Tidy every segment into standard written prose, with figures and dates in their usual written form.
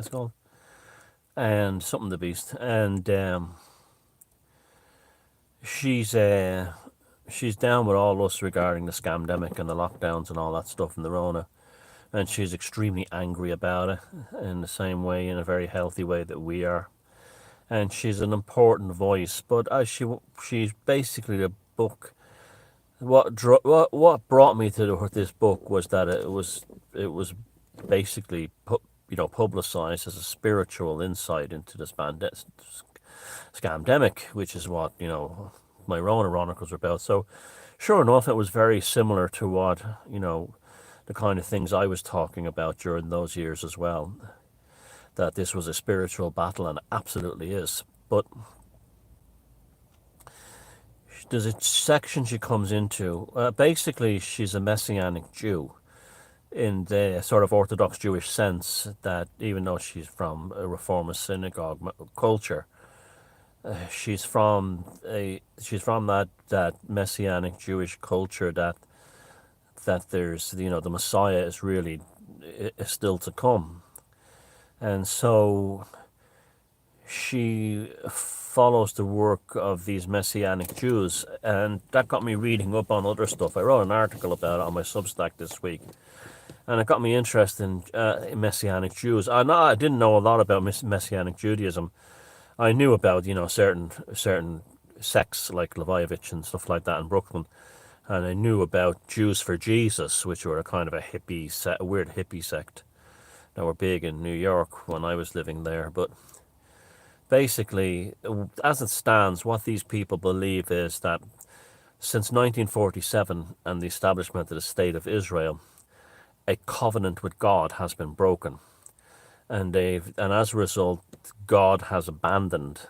it's called, and something the Beast, and she's she's down with all us regarding the scamdemic and the lockdowns and all that stuff in the Rona, and she's extremely angry about it in the same way, in a very healthy way that we are. And she's an important voice, but as she's basically the book. What brought me to this book was that it was basically publicized as a spiritual insight into this scamdemic, which is what my own Ironicals are about. So, sure enough, it was very similar to what the kind of things I was talking about during those years as well. That this was a spiritual battle, and it absolutely is. But there's a section she comes into. Basically, she's a Messianic Jew in the sort of Orthodox Jewish sense, that even though she's from a reformist synagogue culture, she's from that Messianic Jewish culture that there's the Messiah is still to come, and so she follows the work of these Messianic Jews, and that got me reading up on other stuff. I wrote an article about it on my Substack this week, and it got me interested in Messianic Jews. I didn't know a lot about Messianic Judaism. I knew about certain sects like Leviovich and stuff like that in Brooklyn, and I knew about Jews for Jesus, which were a kind of a weird hippie sect that were big in New York when I was living there. But basically, as it stands, what these people believe is that since 1947 and the establishment of the State of Israel, a covenant with God has been broken, and as a result, God has abandoned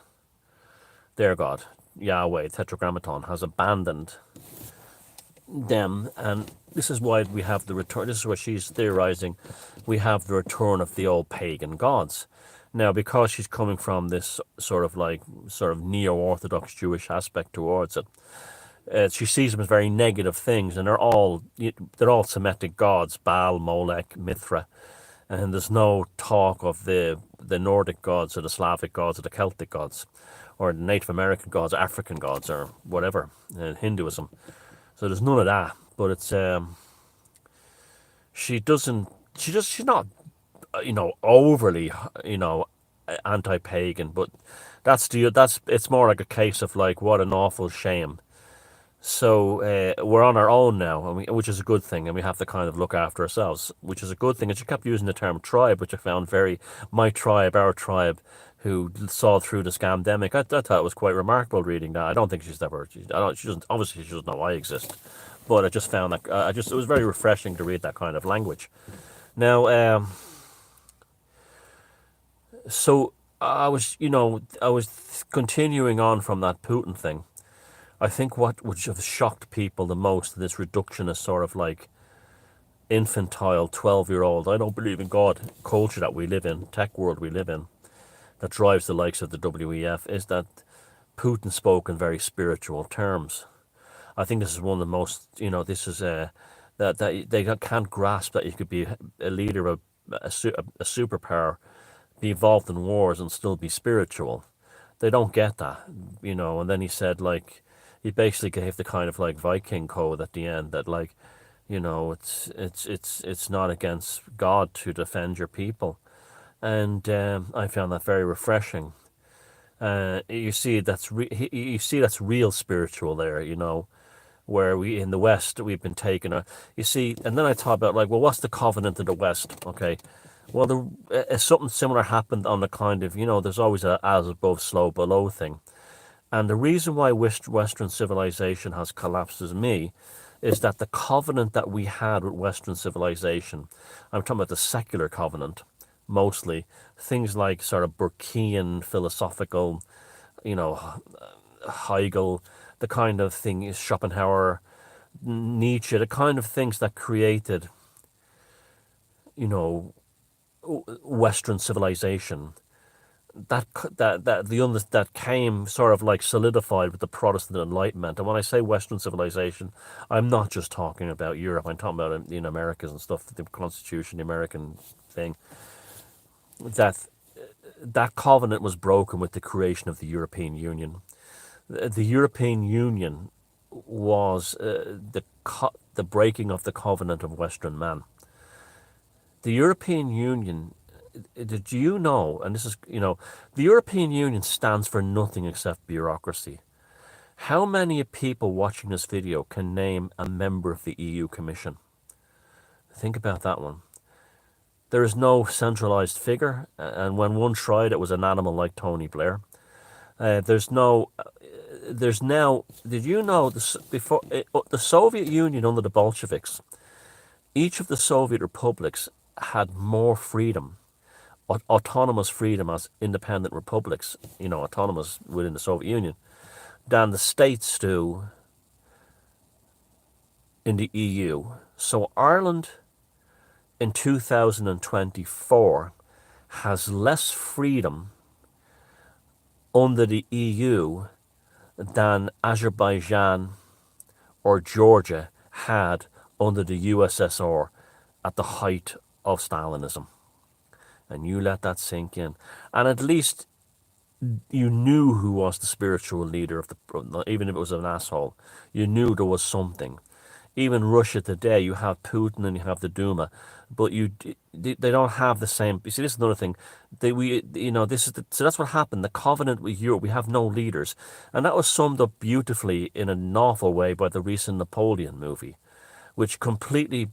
their God, Yahweh, Tetragrammaton, has abandoned them, and this is why we have the return. This is what she's theorizing. We have the return of the old pagan gods. Now, because she's coming from this sort of neo-Orthodox Jewish aspect towards it, she sees them as very negative things, and they're all Semitic gods: Baal, Molech, Mithra, and there's no talk of the Nordic gods or the Slavic gods or the Celtic gods or the Native American gods, African gods, or whatever, Hinduism. So there's none of that. But it's she's not overly anti-pagan, but it's more like a case of like, what an awful shame. So we're on our own now, which is a good thing, and we have to kind of look after ourselves, which is a good thing. And she kept using the term tribe, which I found very my tribe, our tribe, who saw through the scamdemic. I thought it was quite remarkable reading that. I don't think she's ever. I don't. She doesn't. Obviously, she doesn't know I exist, but I just found that it was very refreshing to read that kind of language. Now, so I was continuing on from that Putin thing. I think what would have shocked people the most, this reductionist sort of like infantile 12-year-old, I don't believe in God culture that we live in, tech world we live in, that drives the likes of the WEF, is that Putin spoke in very spiritual terms. I think this is one of the most, this is that they can't grasp that you could be a leader of a superpower, be involved in wars and still be spiritual. They don't get that, and then he said, like, he basically gave the kind of like Viking code at the end, that like, it's not against God to defend your people, and I found that very refreshing. You see that's real spiritual there, where we in the West we've been taken. You see, and then I thought about, like, well, what's the covenant of the West? Okay, well, something similar happened on the kind of, there's always a as above, so below thing. And the reason why Western civilization has collapsed, as me, is that the covenant that we had with Western civilization, I'm talking about the secular covenant, mostly, things like sort of Burkean philosophical, Hegel, the kind of thing is Schopenhauer, Nietzsche, the kind of things that created, you know, Western civilization, that came sort of like solidified with the Protestant Enlightenment. And when I say Western civilization, I'm not just talking about Europe. I'm talking about in Americas and stuff, the Constitution, the American thing. that that covenant was broken with the creation of the European Union. The European Union was the breaking of the covenant of Western man. The European Union, did you know, and this is, the European Union stands for nothing except bureaucracy. How many people watching this video can name a member of the EU Commission? Think about that one. There is no centralized figure, and when one tried, it was an animal like Tony Blair. There's no, there's now. Did you know this before the Soviet Union under the Bolsheviks? Each of the Soviet republics had more freedom, autonomous freedom as independent republics. Autonomous within the Soviet Union, than the states do in the EU. So Ireland in 2024 has less freedom under the EU than Azerbaijan or Georgia had under the USSR at the height of Stalinism. And you let that sink in. And at least you knew who was the spiritual leader of even if it was an asshole, you knew there was something. Even Russia today, you have Putin and you have the Duma, but they don't have the same. You see, this is another thing. So that's what happened. The covenant with Europe, we have no leaders, and that was summed up beautifully in an awful way by the recent Napoleon movie, which completely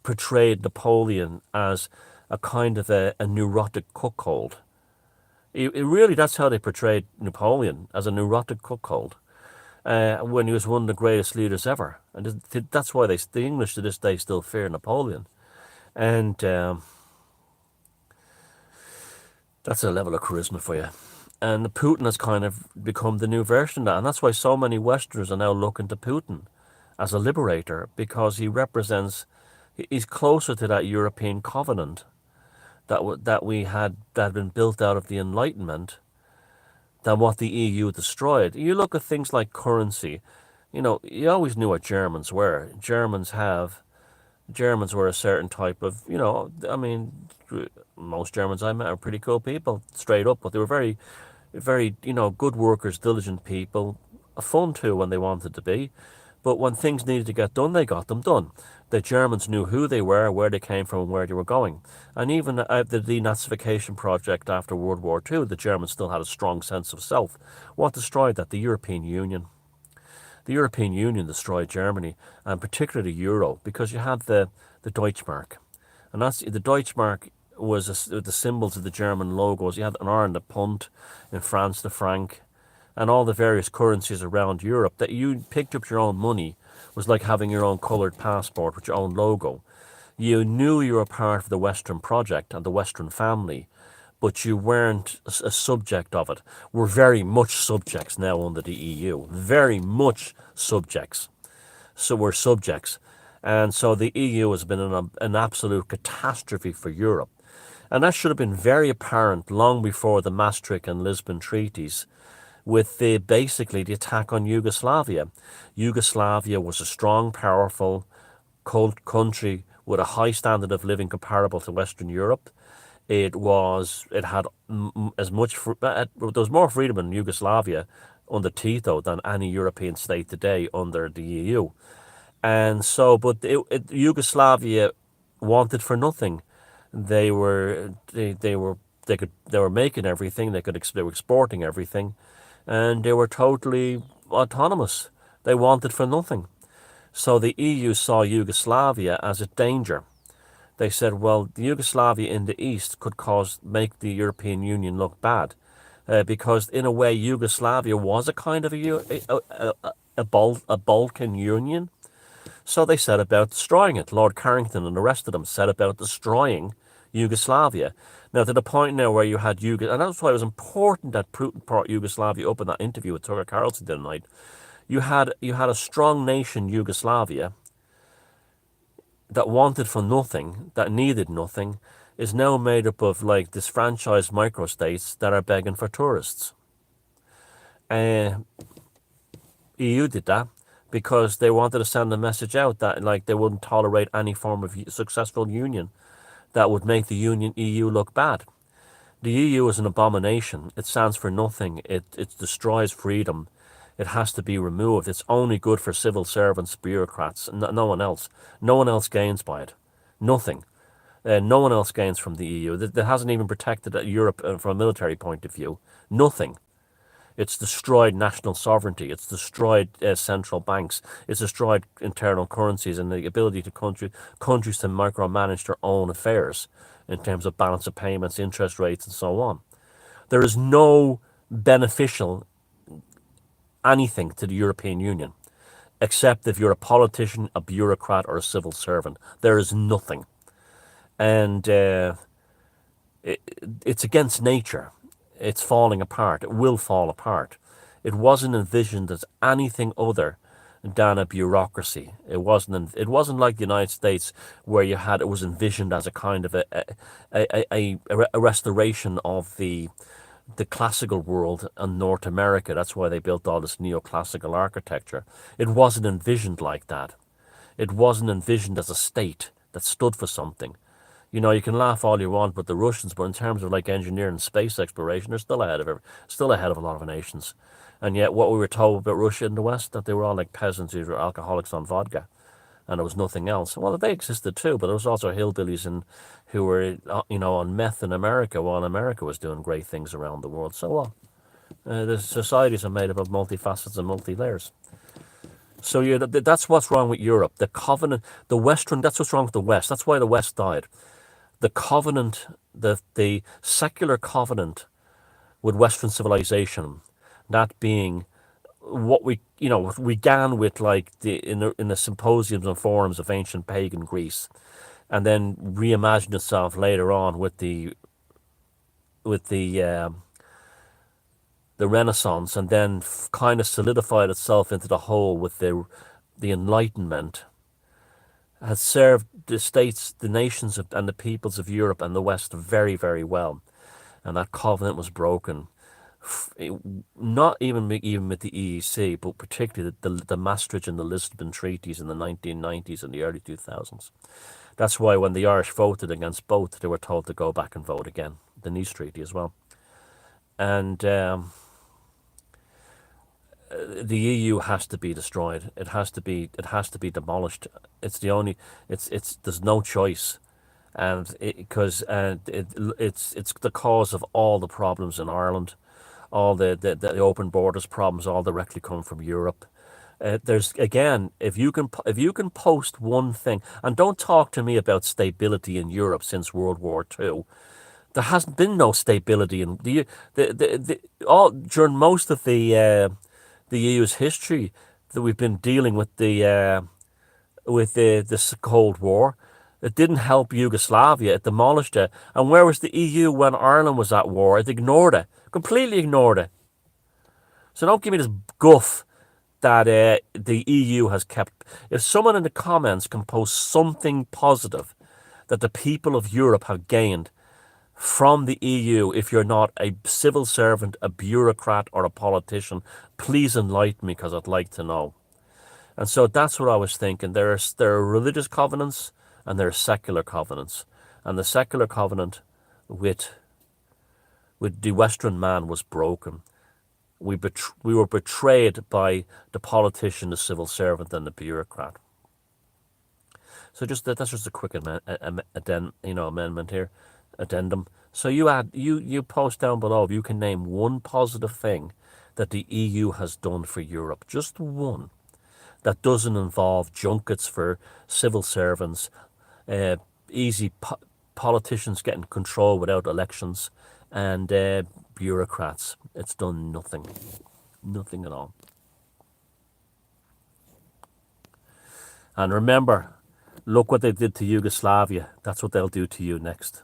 portrayed Napoleon as a kind of a neurotic cuckold. Really, that's how they portrayed Napoleon, as a neurotic cuckold. When he was one of the greatest leaders ever. And that's why the English to this day still fear Napoleon. And that's a level of charisma for you. And Putin has kind of become the new version of that. And that's why so many Westerners are now looking to Putin as a liberator, because he's closer to that European covenant that had been built out of the Enlightenment than what the EU destroyed. You look at things like currency. You always knew what Germans were. Germans were a certain type of, most Germans I met are pretty cool people, straight up, but they were very, very, good workers, diligent people, fun too when they wanted to be. But when things needed to get done, they got them done. The Germans knew who they were, where they came from, and where they were going. And even the denazification project after World War II, the Germans still had a strong sense of self. What destroyed that? The European Union. The European Union destroyed Germany, and particularly the euro, because you had the Deutschmark. And that's the Deutschmark was the symbols of the German logos. You had in Ireland the Pund, in France the franc, and all the various currencies around Europe. That you picked up your own money was like having your own coloured passport with your own logo. You knew you were part of the Western project and the Western family, but you weren't a subject of it. We're very much subjects now under the EU. Very much subjects. So we're subjects. And so the EU has been an absolute catastrophe for Europe. And that should have been very apparent long before the Maastricht and Lisbon treaties, with basically the attack on Yugoslavia. Yugoslavia was a strong, powerful country with a high standard of living comparable to Western Europe. It had as much, there was more freedom in Yugoslavia under Tito than any European state today under the EU. And so, but Yugoslavia wanted for nothing. They were making everything. They were exporting everything, and they were totally autonomous. They wanted for nothing. So the EU saw Yugoslavia as a danger. They said, well, the Yugoslavia in the east could make the European Union look bad, because in a way Yugoslavia was a kind of a Balkan Union. So they set about destroying it. Lord Carrington and the rest of them set about destroying Yugoslavia. Now, to the point now where you had and that's why it was important that Putin brought Yugoslavia up in that interview with Tucker Carlson the other night. You had a strong nation, Yugoslavia, that wanted for nothing, that needed nothing, is now made up of like disfranchised microstates that are begging for tourists. EU did that because they wanted to send a message out that like they wouldn't tolerate any form of successful union that would make the EU look bad. The EU is an abomination. It stands for nothing. It destroys freedom. It has to be removed. It's only good for civil servants, bureaucrats, no one else. No one else gains by it. Nothing. No one else gains from the EU. That hasn't even protected Europe from a military point of view. Nothing. It's destroyed national sovereignty. It's destroyed central banks. It's destroyed internal currencies and the ability to countries to micromanage their own affairs in terms of balance of payments, interest rates, and so on. There is no beneficial anything to the European Union, except if you're a politician, a bureaucrat, or a civil servant. There is nothing. And it's against nature. It's falling apart. It will fall apart. It wasn't envisioned as anything other than a bureaucracy. It wasn't like the United States where it was envisioned as a kind of a restoration of the classical world in North America. That's why they built all this neoclassical architecture. It wasn't envisioned like that. It wasn't envisioned as a state that stood for something. You know, you can laugh all you want with the Russians, but in terms of like engineering and space exploration, they're still ahead of a lot of nations. And yet, what we were told about Russia in the West, that they were all like peasants who were alcoholics on vodka, and there was nothing else. Well, they existed too, but there was also hillbillies who were, on meth in America, while America was doing great things around the world. So what? The societies are made up of multifacets and multi-layers. So that's what's wrong with Europe. The covenant, the Western, that's what's wrong with the West. That's why the West died. The covenant, the secular covenant with Western civilization, that being what we began with, like in the symposiums and forums of ancient pagan Greece, and then reimagined itself later on with the Renaissance, and then kind of solidified itself into the whole with the Enlightenment, has served the states, the nations and the peoples of Europe and the West very, very well. And that covenant was broken. Not even with the EEC, but particularly the Maastricht and the Lisbon treaties in the 1990s and the early 2000s. That's why when the Irish voted against both, they were told to go back and vote again. The Nice Treaty as well. And the EU has to be destroyed. It has to be demolished. It's the only. There's no choice, and it's the cause of all the problems in Ireland, all the open borders problems, all directly come from Europe. There's again, if you can post one thing, and don't talk to me about stability in Europe since World War II. There hasn't been no stability in all during most of the EU's history that we've been dealing with this Cold War. It didn't help Yugoslavia. It demolished it. And where was the EU when Ireland was at war? It ignored it. Completely ignored it. So don't give me this guff that the EU has kept. If someone in the comments can post something positive that the people of Europe have gained from the EU, if you're not a civil servant, a bureaucrat, or a politician, please enlighten me, because I'd like to know. And so that's what I was thinking. There are religious covenants and there are secular covenants. And the secular covenant with the Western man was broken. We were betrayed by the politician, the civil servant, and the bureaucrat. So that's just a quick amendment here. Addendum. So you post down below if you can name one positive thing that the EU has done for Europe, just one, that doesn't involve junkets for civil servants, easy politicians getting control without elections, and bureaucrats. It's done nothing at all. And remember, look what they did to Yugoslavia. That's what they'll do to you next.